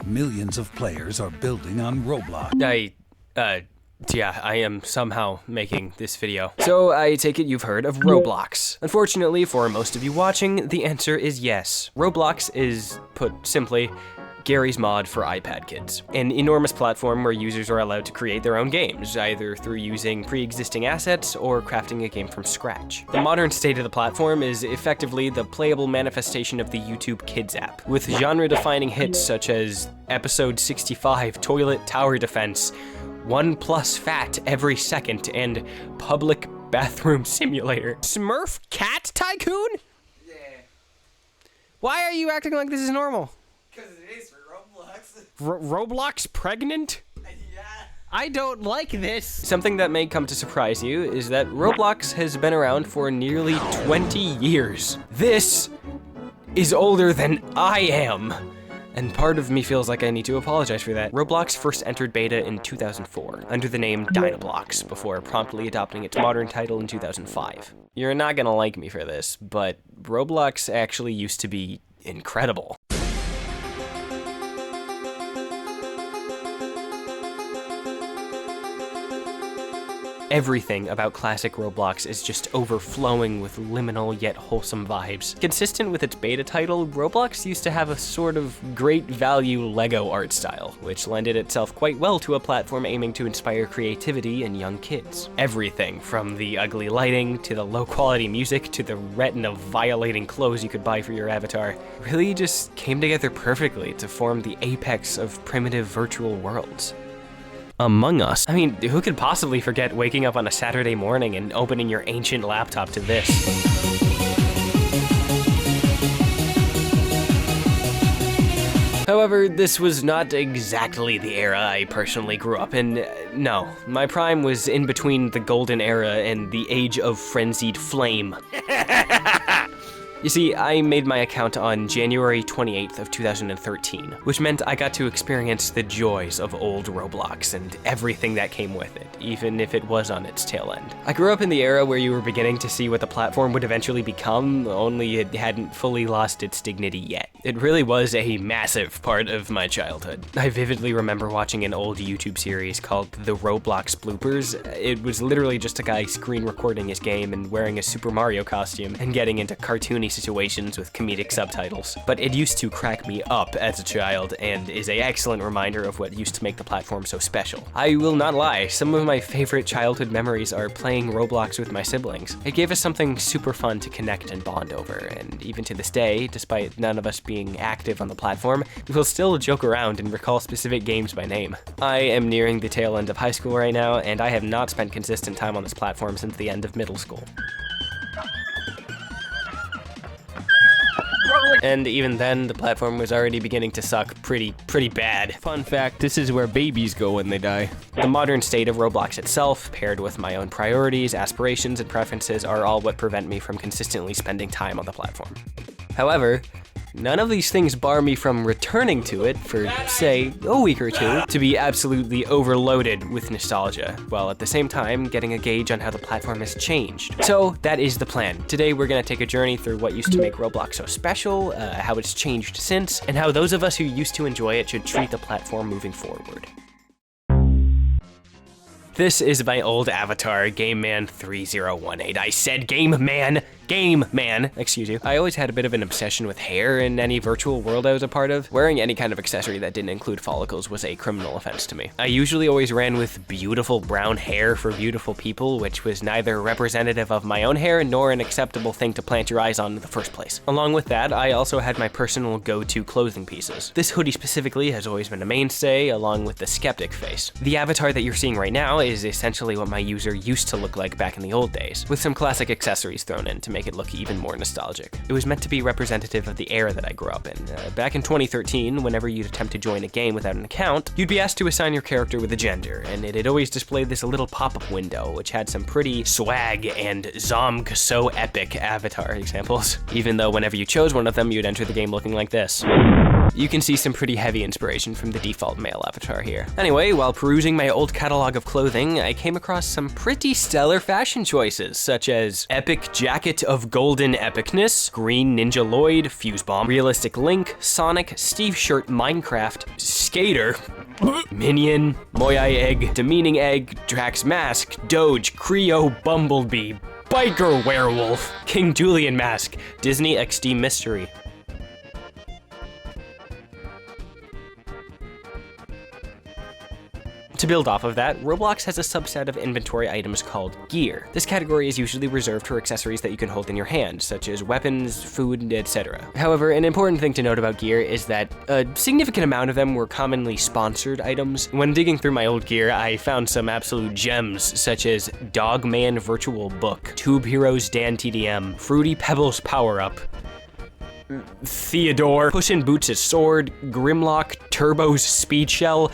millions of players are building on Roblox. Yeah, I am somehow making this video. So I take it you've heard of Roblox. Unfortunately, for most of you watching, the answer is yes. Roblox is, put simply, Gary's mod for iPad kids. An enormous platform where users are allowed to create their own games, either through using pre-existing assets or crafting a game from scratch. The modern state of the platform is effectively the playable manifestation of the YouTube Kids app, with genre-defining hits such as Episode 65, Toilet Tower Defense, 1+ Fat Every Second, and Public Bathroom Simulator. Smurf Cat Tycoon? Yeah. Why are you acting like this is normal? Because it is for Roblox. Roblox pregnant? Yeah. I don't like this. Something that may come to surprise you is that Roblox has been around for nearly 20 years. This is older than I am. And part of me feels like I need to apologize for that. Roblox first entered beta in 2004 under the name Dynablox before promptly adopting its modern title in 2005. You're not gonna like me for this, but Roblox actually used to be incredible. Everything about classic Roblox is just overflowing with liminal yet wholesome vibes. Consistent with its beta title, Roblox used to have a sort of great value Lego art style, which lended itself quite well to a platform aiming to inspire creativity in young kids. Everything from the ugly lighting, to the low quality music, to the retina-violating clothes you could buy for your avatar, really just came together perfectly to form the apex of primitive virtual worlds. Among Us. I mean, who could possibly forget waking up on a Saturday morning and opening your ancient laptop to this? However, this was not exactly the era I personally grew up in. No, my prime was in between the golden era and the age of frenzied flame. You see, I made my account on January 28th of 2013, which meant I got to experience the joys of old Roblox and everything that came with it, even if it was on its tail end. I grew up in the era where you were beginning to see what the platform would eventually become, only it hadn't fully lost its dignity yet. It really was a massive part of my childhood. I vividly remember watching an old YouTube series called The Roblox Bloopers. It was literally just a guy screen recording his game and wearing a Super Mario costume and getting into cartoony situations with comedic subtitles. But it used to crack me up as a child and is an excellent reminder of what used to make the platform so special. I will not lie, some of my favorite childhood memories are playing Roblox with my siblings. It gave us something super fun to connect and bond over, and even to this day, despite none of us being active on the platform, we will still joke around and recall specific games by name. I am nearing the tail end of high school right now, and I have not spent consistent time on this platform since the end of middle school. And even then, the platform was already beginning to suck pretty bad. Fun fact, this is where babies go when they die. The modern state of Roblox itself, paired with my own priorities, aspirations, and preferences, are all what prevent me from consistently spending time on the platform. However, none of these things bar me from returning to it for, say, a week or two, to be absolutely overloaded with nostalgia, while at the same time getting a gauge on how the platform has changed. So that is the plan. Today we're gonna take a journey through what used to make Roblox so special, how it's changed since, and how those of us who used to enjoy it should treat the platform moving forward. This is my old avatar, GameMan3018. I said Game Man, excuse you. I always had a bit of an obsession with hair in any virtual world I was a part of. Wearing any kind of accessory that didn't include follicles was a criminal offense to me. I usually always ran with beautiful brown hair for beautiful people, which was neither representative of my own hair nor an acceptable thing to plant your eyes on in the first place. Along with that, I also had my personal go-to clothing pieces. This hoodie specifically has always been a mainstay, along with the skeptic face. The avatar that you're seeing right now is essentially what my user used to look like back in the old days, with some classic accessories thrown in to make it look even more nostalgic. It was meant to be representative of the era that I grew up in. Back in 2013, whenever you'd attempt to join a game without an account, you'd be asked to assign your character with a gender, and it had always displayed this little pop-up window, which had some pretty swag and zomg so epic avatar examples, even though whenever you chose one of them, you'd enter the game looking like this. You can see some pretty heavy inspiration from the default male avatar here. Anyway, while perusing my old catalog of clothing, I came across some pretty stellar fashion choices, such as Epic Jacket of Golden Epicness, Green Ninja Lloyd, Fuse Bomb, Realistic Link, Sonic, Steve Shirt Minecraft, Skater, Minion, Moyai Egg, Demeaning Egg, Drax Mask, Doge, Creo Bumblebee, Biker Werewolf, King Julian Mask, Disney XD Mystery. To build off of that, Roblox has a subset of inventory items called gear. This category is usually reserved for accessories that you can hold in your hand, such as weapons, food, etc. However, an important thing to note about gear is that a significant amount of them were commonly sponsored items. When digging through my old gear, I found some absolute gems, such as Dogman Virtual Book, Tube Heroes Dan TDM, Fruity Pebbles Power Up, Theodore, Puss in Boots' Sword, Grimlock, Turbo's Speed Shell,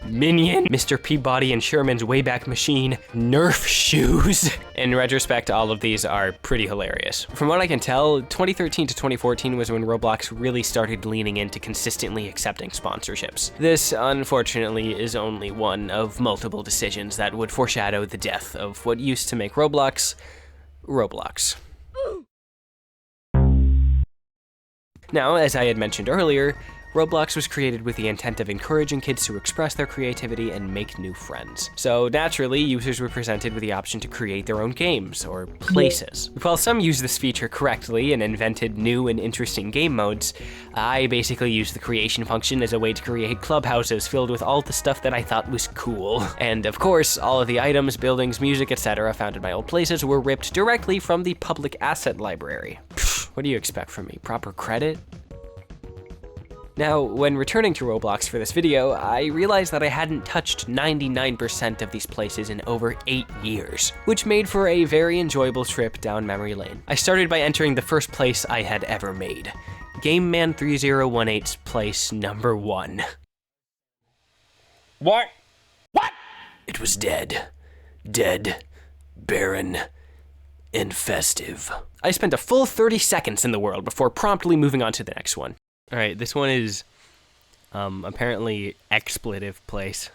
Minion, Mr. Peabody and Sherman's Wayback Machine, Nerf Shoes. In retrospect, all of these are pretty hilarious. From what I can tell, 2013 to 2014 was when Roblox really started leaning into consistently accepting sponsorships. This, unfortunately, is only one of multiple decisions that would foreshadow the death of what used to make Roblox, Roblox. Now, as I had mentioned earlier, Roblox was created with the intent of encouraging kids to express their creativity and make new friends. So naturally, users were presented with the option to create their own games, or places. While some used this feature correctly and invented new and interesting game modes, I basically used the creation function as a way to create clubhouses filled with all the stuff that I thought was cool. And of course, all of the items, buildings, music, etc. found in my old places were ripped directly from the public asset library. Pfft, what do you expect from me? Proper credit? Now, when returning to Roblox for this video, I realized that I hadn't touched 99% of these places in over 8 years, which made for a very enjoyable trip down memory lane. I started by entering the first place I had ever made, GameMan3018's place number 1. What? It was dead. Dead, barren, and festive. I spent a full 30 seconds in the world before promptly moving on to the next one. All right, this one is apparently expletive place.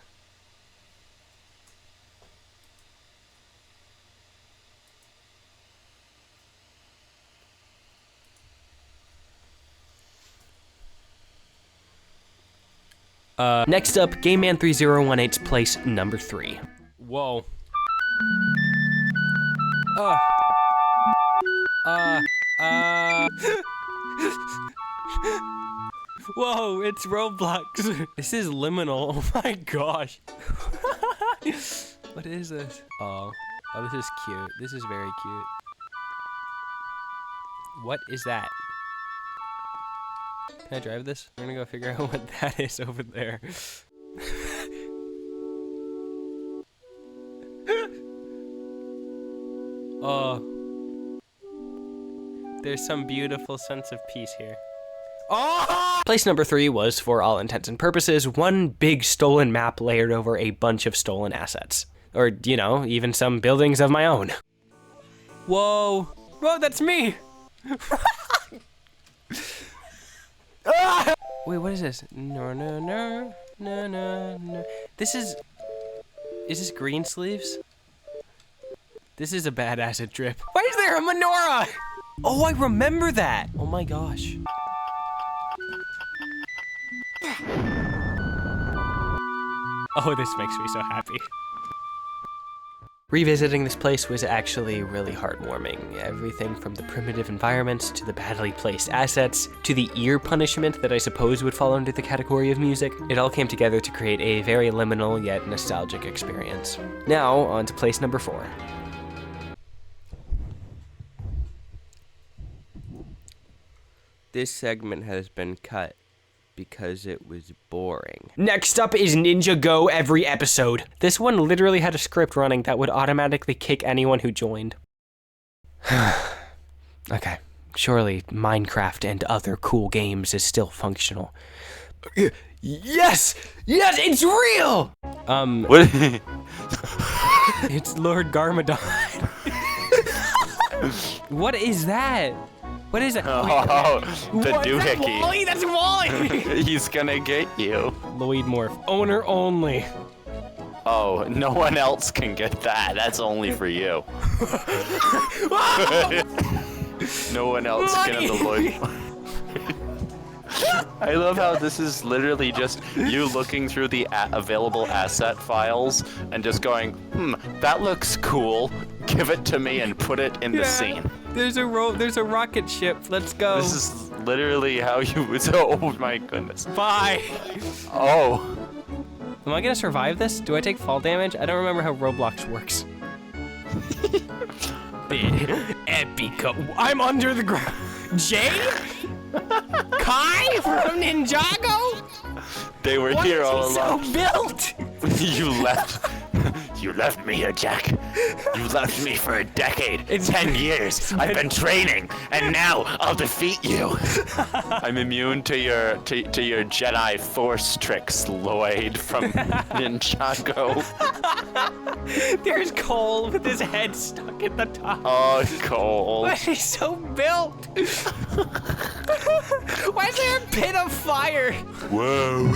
Next up, GameMan3018's place number 3. Whoa. Whoa, it's Roblox. This is liminal. Oh my gosh. What is this? Oh, this is cute. This is very cute. What is that? Can I drive this? We're gonna go figure out what that is over there. Oh. There's some beautiful sense of peace here. Oh! Place number 3 was, for all intents and purposes, one big stolen map layered over a bunch of stolen assets. Or, you know, even some buildings of my own. Whoa. Whoa, that's me! Ah! Wait, what is this? No. This is this green sleeves? This is a bad acid trip. Why is there a menorah? Oh, I remember that. Oh my gosh. Oh, this makes me so happy. Revisiting this place was actually really heartwarming. Everything from the primitive environments to the badly placed assets to the ear punishment that I suppose would fall under the category of music. It all came together to create a very liminal yet nostalgic experience. Now, on to place number 4. This segment has been cut because it was boring. Next up is Ninja Go every episode. This one literally had a script running that would automatically kick anyone who joined. Okay, surely Minecraft and other cool games is still functional. Yes! Yes, it's real! What? It's Lord Garmadon. What is that? What is it? Oh, the What? Is that doohickey. Wally? That's Wally! He's gonna get you. Lloyd Morph. Owner only. Oh, no one else can get that. That's only for you. No one else can have the Lloyd. I love how this is literally just you looking through the available asset files and just going, that looks cool. Give it to me and put it in the scene. There's a rocket ship. Let's go. This is literally how you. Oh my goodness. Bye. Oh. Am I gonna survive this? Do I take fall damage? I don't remember how Roblox works. Epico. I'm under the ground. Jay? Kai from Ninjago? They were here all along. So built. You left. You left me here, Jack. You left me for a decade. It's 10 years. I've been training, and now I'll defeat you. I'm immune to your Jedi Force tricks, Lloyd from Ninjago. There's Cole with his head stuck at the top. Oh, Cole. Why is he so built? Why is there a pit of fire? Whoa.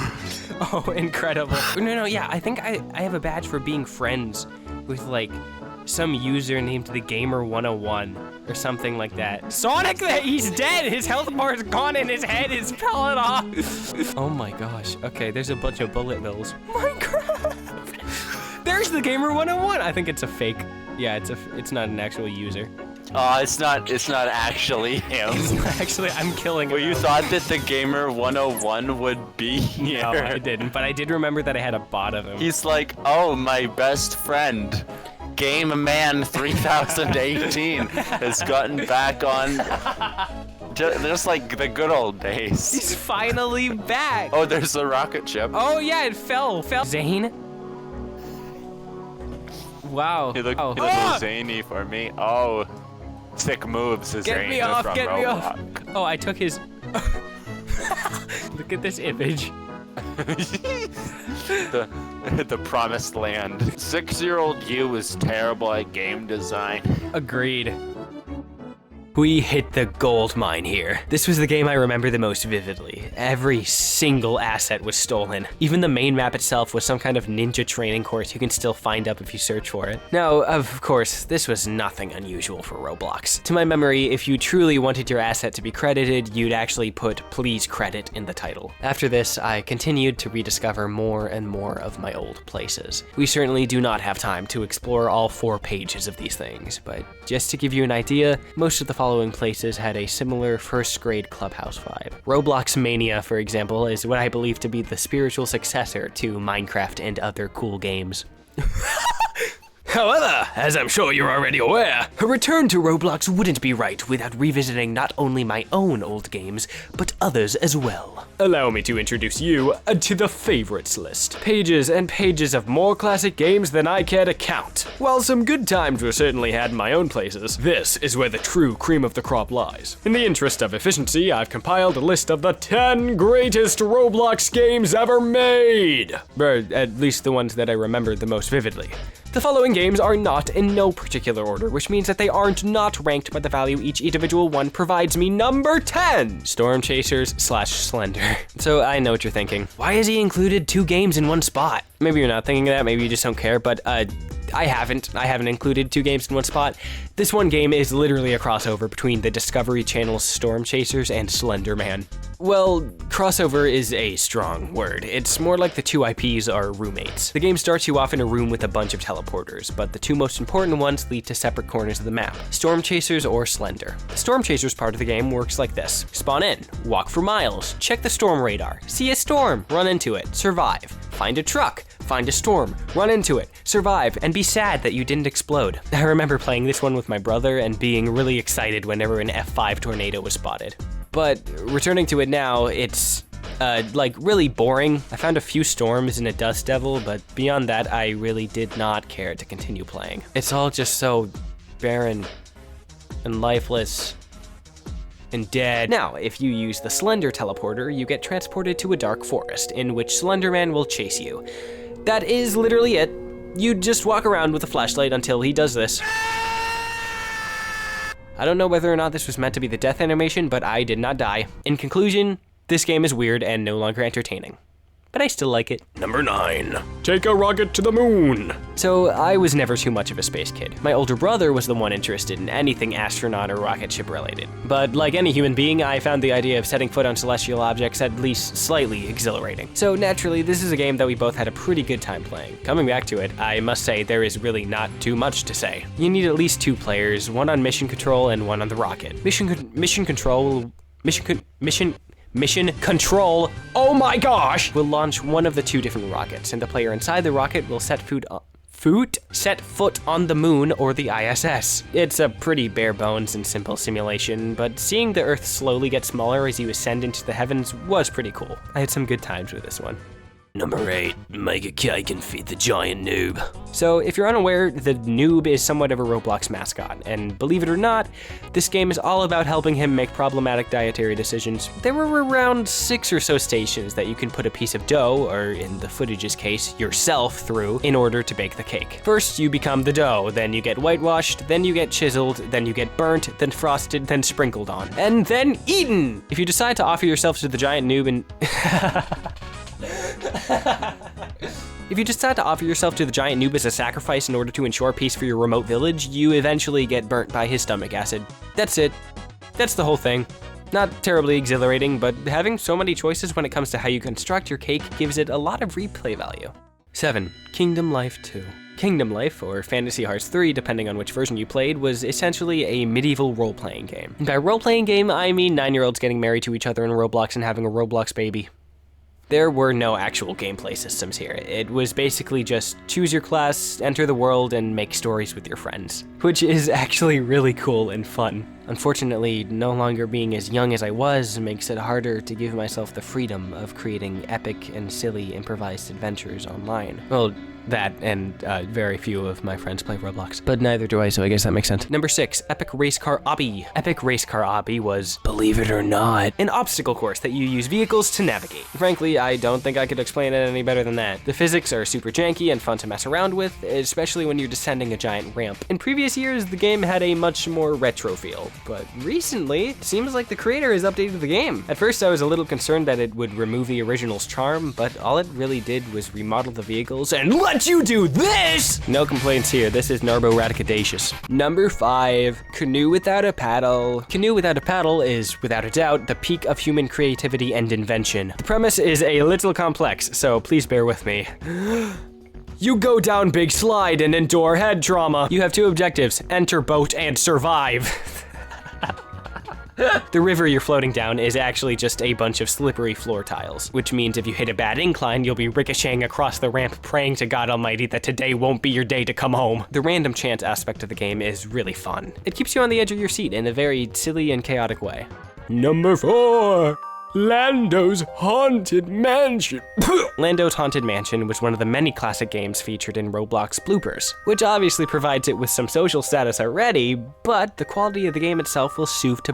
Oh, incredible. No, yeah, I think I have a badge for being friends with, like, some user named the Gamer 101 or something like that. Sonic, he's dead! His health bar is gone and his head is falling off! Oh my gosh. Okay, there's a bunch of bullet bills. Minecraft! There's the Gamer 101! I think it's a fake. Yeah, it's not an actual user. Oh, it's not actually him. Actually, I'm killing him. Well, you thought that the Gamer 101 would be here. No, I didn't, but I did remember that I had a bot of him. He's like, oh, my best friend, Game Man 3018, has gotten back on just like the good old days. He's finally back. Oh, there's a rocket ship. Oh yeah, it fell. Zane. Wow. He looked, oh. he looked a little zany for me. Oh, sick moves, Get Zane me off, from get me off. Roblox. Oh, I took his... Look at this image. the promised land. 6-year-old you is terrible at game design. Agreed. We hit the gold mine here. This was the game I remember the most vividly. Every single asset was stolen. Even the main map itself was some kind of ninja training course you can still find up if you search for it. Now, of course, this was nothing unusual for Roblox. To my memory, if you truly wanted your asset to be credited, you'd actually put "please credit" in the title. After this, I continued to rediscover more and more of my old places. We certainly do not have time to explore all 4 pages of these things, but just to give you an idea, most of the following places had a similar first grade clubhouse vibe. Roblox Mania, for example, is what I believe to be the spiritual successor to Minecraft and other cool games. However, as I'm sure you're already aware, a return to Roblox wouldn't be right without revisiting not only my own old games, but others as well. Allow me to introduce you to the favorites list. Pages and pages of more classic games than I care to count. While some good times were certainly had in my own places, this is where the true cream of the crop lies. In the interest of efficiency, I've compiled a list of the 10 greatest Roblox games ever made. Or at least the ones that I remember the most vividly. The following games are not in no particular order, which means that they aren't not ranked by the value each individual one provides me. Number 10, Storm Chasers / Slender. So I know what you're thinking. Why has he included 2 games in one spot? Maybe you're not thinking that, maybe you just don't care, but I haven't included 2 games in one spot. This one game is literally a crossover between the Discovery Channel's Storm Chasers and Slender Man. Well, crossover is a strong word. It's more like the 2 IPs are roommates. The game starts you off in a room with a bunch of teleporters, but the 2 most important ones lead to separate corners of the map, Storm Chasers or Slender. The Storm Chasers part of the game works like this. Spawn in, walk for miles, check the storm radar, see a storm, run into it, survive, find a truck, find a storm, run into it, survive, and be sad that you didn't explode. I remember playing this one with my brother and being really excited whenever an F5 tornado was spotted. But returning to it now, it's like really boring. I found a few storms and a dust devil, but beyond that, I really did not care to continue playing. It's all just so barren and lifeless and dead. Now, if you use the Slender teleporter, you get transported to a dark forest in which Slenderman will chase you. That is literally it. You just walk around with a flashlight until he does this. I don't know whether or not this was meant to be the death animation, but I did not die. In conclusion, this game is weird and no longer entertaining. But I still like it. Number 9. Take a rocket to the moon. So I was never too much of a space kid. My older brother was the one interested in anything astronaut or rocket ship related. But like any human being, I found the idea of setting foot on celestial objects at least slightly exhilarating. So naturally, this is a game that we both had a pretty good time playing. Coming back to it, I must say there is really not too much to say. You need at least 2 players, one on mission control and one on the rocket. Mission control, oh my gosh, will launch one of the 2 different rockets, and the player inside the rocket will set foot on the moon or the ISS. It's a pretty bare bones and simple simulation, but seeing the Earth slowly get smaller as you ascend into the heavens was pretty cool. I had some good times with this one. Number 8, make a cake and feed the giant noob. So if you're unaware, the noob is somewhat of a Roblox mascot, and believe it or not, this game is all about helping him make problematic dietary decisions. There were around 6 or so stations that you can put a piece of dough, or in the footage's case, yourself through, in order to bake the cake. First, you become the dough, then you get whitewashed, then you get chiseled, then you get burnt, then frosted, then sprinkled on, and then eaten! If you decide to offer yourself to the giant noob and... If you decide to offer yourself to the giant noob as a sacrifice in order to ensure peace for your remote village, you eventually get burnt by his stomach acid. That's it. That's the whole thing. Not terribly exhilarating, but having so many choices when it comes to how you construct your cake gives it a lot of replay value. 7. Kingdom Life 2. Kingdom Life, or Fantasy Hearts 3, depending on which version you played, was essentially a medieval role-playing game. And by role-playing game, I mean 9-year-olds getting married to each other in Roblox and having a Roblox baby. There were no actual gameplay systems here. It was basically just choose your class, enter the world, and make stories with your friends, which is actually really cool and fun. Unfortunately, no longer being as young as I was makes it harder to give myself the freedom of creating epic and silly improvised adventures online. Well, that and very few of my friends play Roblox, but neither do I, so I guess that makes sense. Number 6, Epic Race Car Obby. Epic Race Car Obby was, believe it or not, an obstacle course that you use vehicles to navigate. Frankly, I don't think I could explain it any better than that. The physics are super janky and fun to mess around with, especially when you're descending a giant ramp. In previous years, the game had a much more retro feel, but recently, it seems like the creator has updated the game. At first, I was a little concerned that it would remove the original's charm, but all it really did was remodel the vehicles and let you do this! No complaints here, this is Corporatization. Number 5, Canoe Without a Paddle. Canoe Without a Paddle is, without a doubt, the peak of human creativity and invention. The premise is a little complex, so please bear with me. You go down big slide and endure head trauma. You have 2 objectives, enter boat and survive. The river you're floating down is actually just a bunch of slippery floor tiles, which means if you hit a bad incline, you'll be ricocheting across the ramp praying to God Almighty that today won't be your day to come home. The random chance aspect of the game is really fun. It keeps you on the edge of your seat in a very silly and chaotic way. Number 4. Landos Haunted Mansion. Landos Haunted Mansion was one of the many classic games featured in Roblox bloopers, which obviously provides it with some social status already, but the quality of the game itself will serve to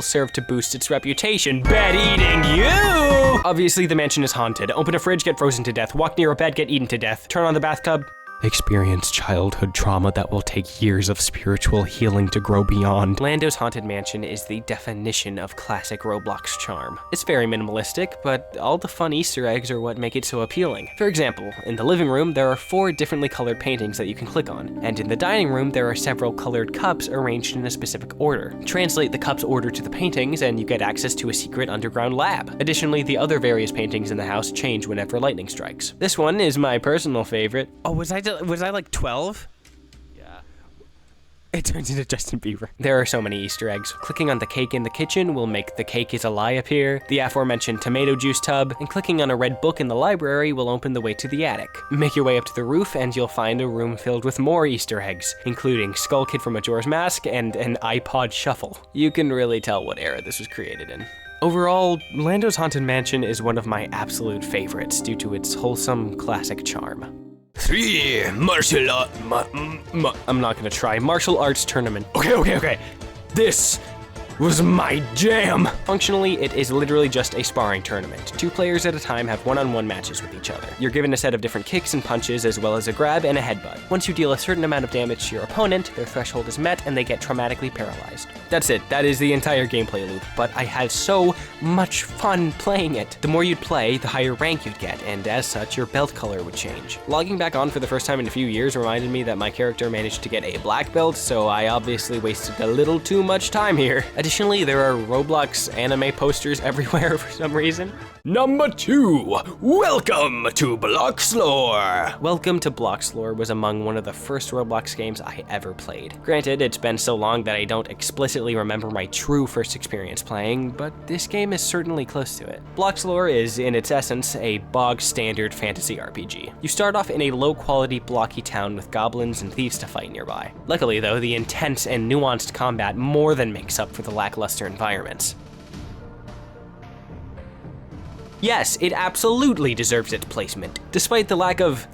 serve to boost its reputation. Bed eating you! Obviously, the mansion is haunted. Open a fridge, get frozen to death. Walk near a bed, get eaten to death. Turn on the bathtub. Experience childhood trauma that will take years of spiritual healing to grow beyond. Landos Haunted Mansion is the definition of classic Roblox charm. It's very minimalistic, but all the fun Easter eggs are what make it so appealing. For example, in the living room, there are 4 differently colored paintings that you can click on, and in the dining room, there are several colored cups arranged in a specific order. Translate the cup's order to the paintings, and you get access to a secret underground lab. Additionally, the other various paintings in the house change whenever lightning strikes. This one is my personal favorite. Oh, was I like 12? Yeah. It turns into Justin Bieber. There are so many Easter eggs. Clicking on the cake in the kitchen will make the cake is a lie appear, the aforementioned tomato juice tub, and clicking on a red book in the library will open the way to the attic. Make your way up to the roof and you'll find a room filled with more Easter eggs, including Skull Kid from Majora's Mask and an iPod Shuffle. You can really tell what era this was created in. Overall, Landos Haunted Mansion is one of my absolute favorites due to its wholesome classic charm. 3 martial I'm not gonna try. Martial arts tournament. Okay. This was my jam. Functionally, it is literally just a sparring tournament. 2 players at a time have one-on-one matches with each other. You're given a set of different kicks and punches, as well as a grab and a headbutt. Once you deal a certain amount of damage to your opponent, their threshold is met and they get traumatically paralyzed. That's it. That is the entire gameplay loop, but I had so much fun playing it. The more you'd play, the higher rank you'd get, and as such, your belt color would change. Logging back on for the first time in a few years reminded me that my character managed to get a black belt, so I obviously wasted a little too much time here. Additionally, there are Roblox anime posters everywhere for some reason. Number 2, welcome to Blox Lore. Welcome to Blox Lore was among one of the first Roblox games I ever played. Granted, it's been so long that I don't explicitly remember my true first experience playing, but this game is certainly close to it. Blox Lore is, in its essence, a bog-standard fantasy RPG. You start off in a low-quality, blocky town with goblins and thieves to fight nearby. Luckily, though, the intense and nuanced combat more than makes up for the lackluster environments. Yes, it absolutely deserves its placement, despite the lack of,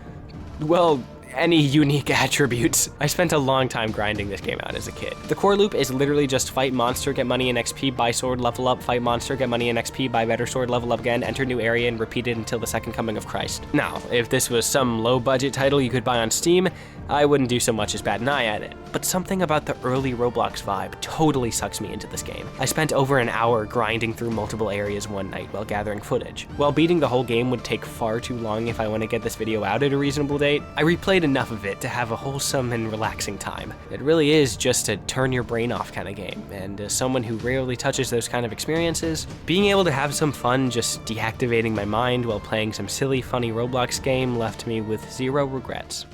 well, any unique attributes. I spent a long time grinding this game out as a kid. The core loop is literally just fight monster, get money and XP, buy sword, level up, fight monster, get money and XP, buy better sword, level up again, enter new area, and repeat it until the second coming of Christ. Now, if this was some low-budget title you could buy on Steam, I wouldn't do so much as bat an eye at it. But something about the early Roblox vibe totally sucks me into this game. I spent over an hour grinding through multiple areas one night while gathering footage. While beating the whole game would take far too long if I want to get this video out at a reasonable date, I replayed enough of it to have a wholesome and relaxing time. It really is just a turn your brain off kind of game, and as someone who rarely touches those kind of experiences, being able to have some fun just deactivating my mind while playing some silly, funny Roblox game left me with zero regrets.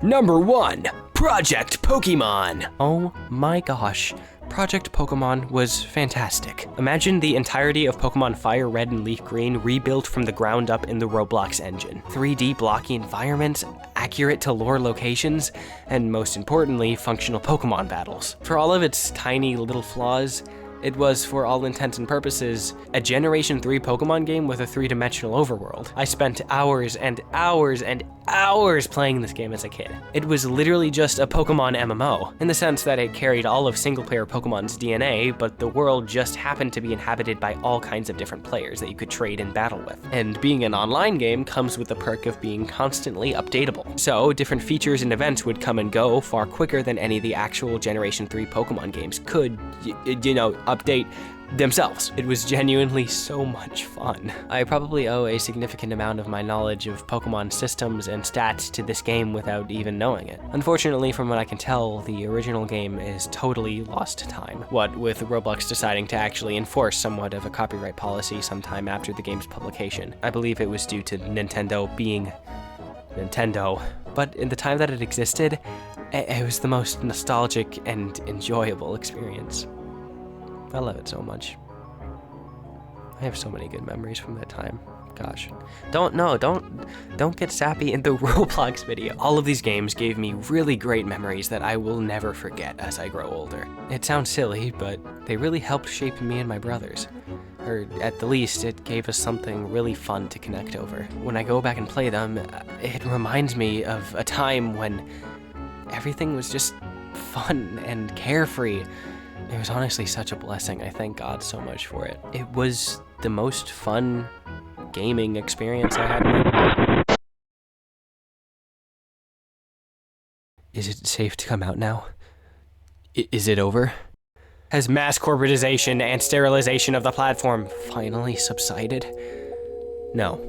Number 1, Project Pokemon. Oh my gosh, Project Pokemon was fantastic. Imagine the entirety of Pokemon Fire Red and Leaf Green rebuilt from the ground up in the Roblox engine. 3D blocky environments, accurate to lore locations, and most importantly, functional Pokemon battles. For all of its tiny little flaws, it was, for all intents and purposes, a Generation 3 Pokemon game with a 3-dimensional overworld. I spent hours and hours and hours playing this game as a kid. It was literally just a Pokemon MMO, in the sense that it carried all of single-player Pokemon's DNA, but the world just happened to be inhabited by all kinds of different players that you could trade and battle with. And being an online game comes with the perk of being constantly updatable. So, different features and events would come and go far quicker than any of the actual Generation 3 Pokemon games could, update themselves. It was genuinely so much fun. I probably owe a significant amount of my knowledge of Pokemon systems and stats to this game without even knowing it. Unfortunately, from what I can tell, the original game is totally lost to time. What with Roblox deciding to actually enforce somewhat of a copyright policy sometime after the game's publication. I believe it was due to Nintendo being Nintendo. But in the time that it existed, it was the most nostalgic and enjoyable experience. I love it so much. I have so many good memories from that time. Gosh. Don't get sappy in the Roblox video. All of these games gave me really great memories that I will never forget as I grow older. It sounds silly, but they really helped shape me and my brothers. Or at the least, it gave us something really fun to connect over. When I go back and play them, it reminds me of a time when everything was just fun and carefree. It was honestly such a blessing. I thank God so much for it. It was the most fun gaming experience I had in my life. Is it safe to come out now? Is it over? Has mass corporatization and sterilization of the platform finally subsided? No,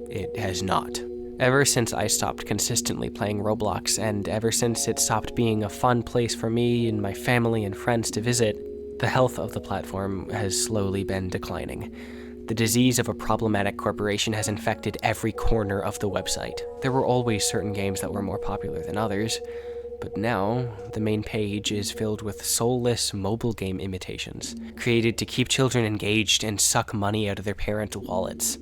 it has not. Ever since I stopped consistently playing Roblox, and ever since it stopped being a fun place for me and my family and friends to visit, the health of the platform has slowly been declining. The disease of a problematic corporation has infected every corner of the website. There were always certain games that were more popular than others, but now the main page is filled with soulless mobile game imitations, created to keep children engaged and suck money out of their parents' wallets.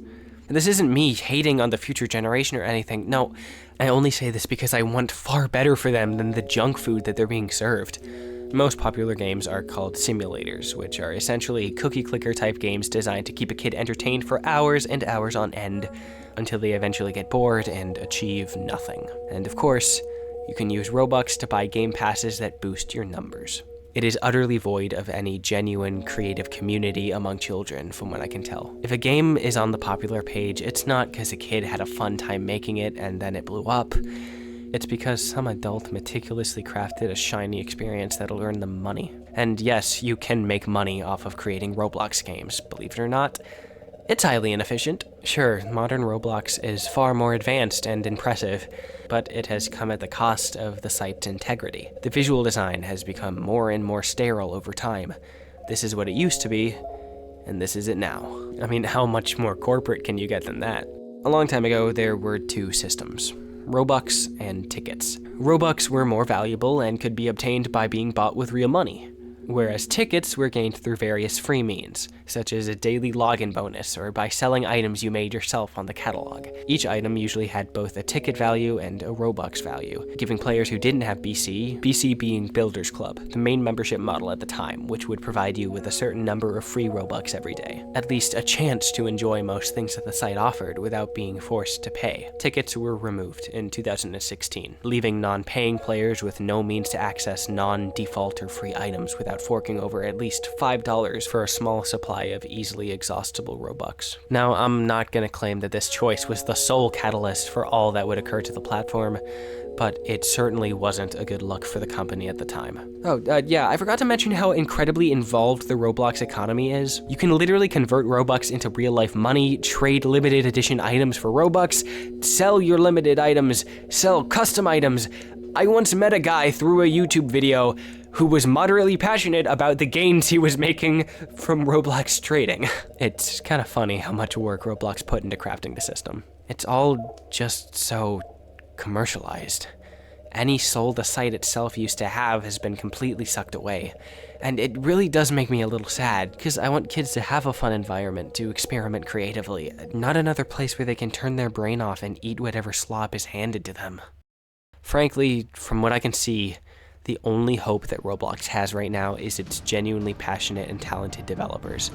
And this isn't me hating on the future generation or anything. No, I only say this because I want far better for them than the junk food that they're being served. Most popular games are called simulators, which are essentially cookie clicker type games designed to keep a kid entertained for hours and hours on end until they eventually get bored and achieve nothing. And of course, you can use Robux to buy game passes that boost your numbers. It is utterly void of any genuine creative community among children, from what I can tell. If a game is on the popular page, it's not because a kid had a fun time making it and then it blew up. It's because some adult meticulously crafted a shiny experience that'll earn them money. And yes, you can make money off of creating Roblox games, believe it or not. It's highly inefficient. Sure, modern Roblox is far more advanced and impressive, but it has come at the cost of the site's integrity. The visual design has become more and more sterile over time. This is what it used to be, and this is it now. I mean, how much more corporate can you get than that? A long time ago, there were two systems: Robux and tickets. Robux were more valuable and could be obtained by being bought with real money, whereas tickets were gained through various free means, such as a daily login bonus or by selling items you made yourself on the catalog. Each item usually had both a ticket value and a Robux value, giving players who didn't have BC being Builders Club, the main membership model at the time, which would provide you with a certain number of free Robux every day. At least a chance to enjoy most things that the site offered without being forced to pay. Tickets were removed in 2016, leaving non-paying players with no means to access non-default or free items without forking over at least $5 for a small supply of easily exhaustible Robux. Now, I'm not gonna claim that this choice was the sole catalyst for all that would occur to the platform, but it certainly wasn't a good look for the company at the time. Yeah, I forgot to mention how incredibly involved the Roblox economy is. You can literally convert Robux into real-life money, trade limited edition items for Robux, sell your limited items, sell custom items. I once met a guy through a YouTube video who was moderately passionate about the gains he was making from Roblox trading. It's kind of funny how much work Roblox put into crafting the system. It's all just so commercialized. Any soul the site itself used to have has been completely sucked away. And it really does make me a little sad, because I want kids to have a fun environment to experiment creatively, not another place where they can turn their brain off and eat whatever slop is handed to them. Frankly, from what I can see, the only hope that Roblox has right now is its genuinely passionate and talented developers.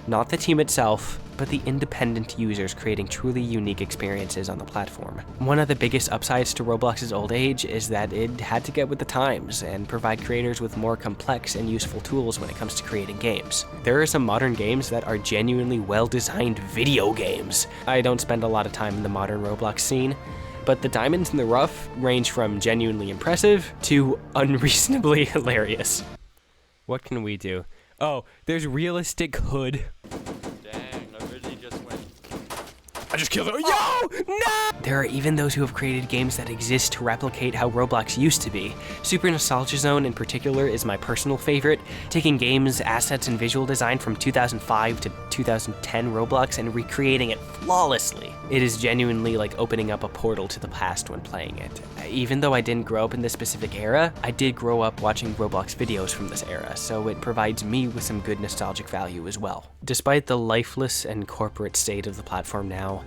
Not the team itself, but the independent users creating truly unique experiences on the platform. One of the biggest upsides to Roblox's old age is that it had to get with the times and provide creators with more complex and useful tools when it comes to creating games. There are some modern games that are genuinely well-designed video games. I don't spend a lot of time in the modern Roblox scene, but the diamonds in the rough range from genuinely impressive to unreasonably hilarious. What can we do? Oh, there's realistic hood. Dang, I really just went. I just killed her. Yo! No! There are even those who have created games that exist to replicate how Roblox used to be. Super Nostalgia Zone in particular is my personal favorite, taking games, assets, and visual design from 2005 to 2010 Roblox and recreating it flawlessly. It is genuinely like opening up a portal to the past when playing it. Even though I didn't grow up in this specific era, I did grow up watching Roblox videos from this era, so it provides me with some good nostalgic value as well. Despite the lifeless and corporate state of the platform now,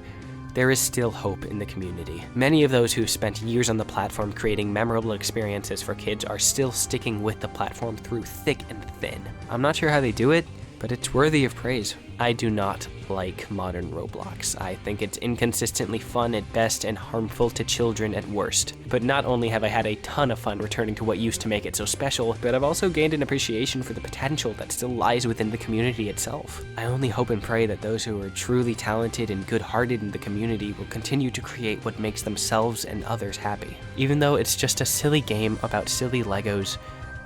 there is still hope in the community. Many of those who spent years on the platform creating memorable experiences for kids are still sticking with the platform through thick and thin. I'm not sure how they do it, but it's worthy of praise. I do not like modern Roblox. I think it's inconsistently fun at best and harmful to children at worst. But not only have I had a ton of fun returning to what used to make it so special, but I've also gained an appreciation for the potential that still lies within the community itself. I only hope and pray that those who are truly talented and good-hearted in the community will continue to create what makes themselves and others happy. Even though it's just a silly game about silly Legos,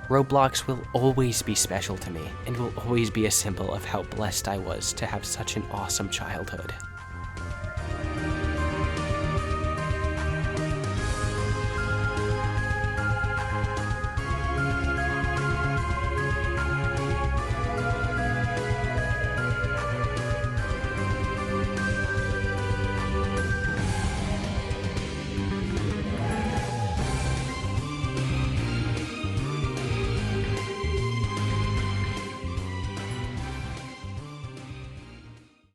Roblox will always be special to me, and will always be a symbol of how blessed I was to have such an awesome childhood.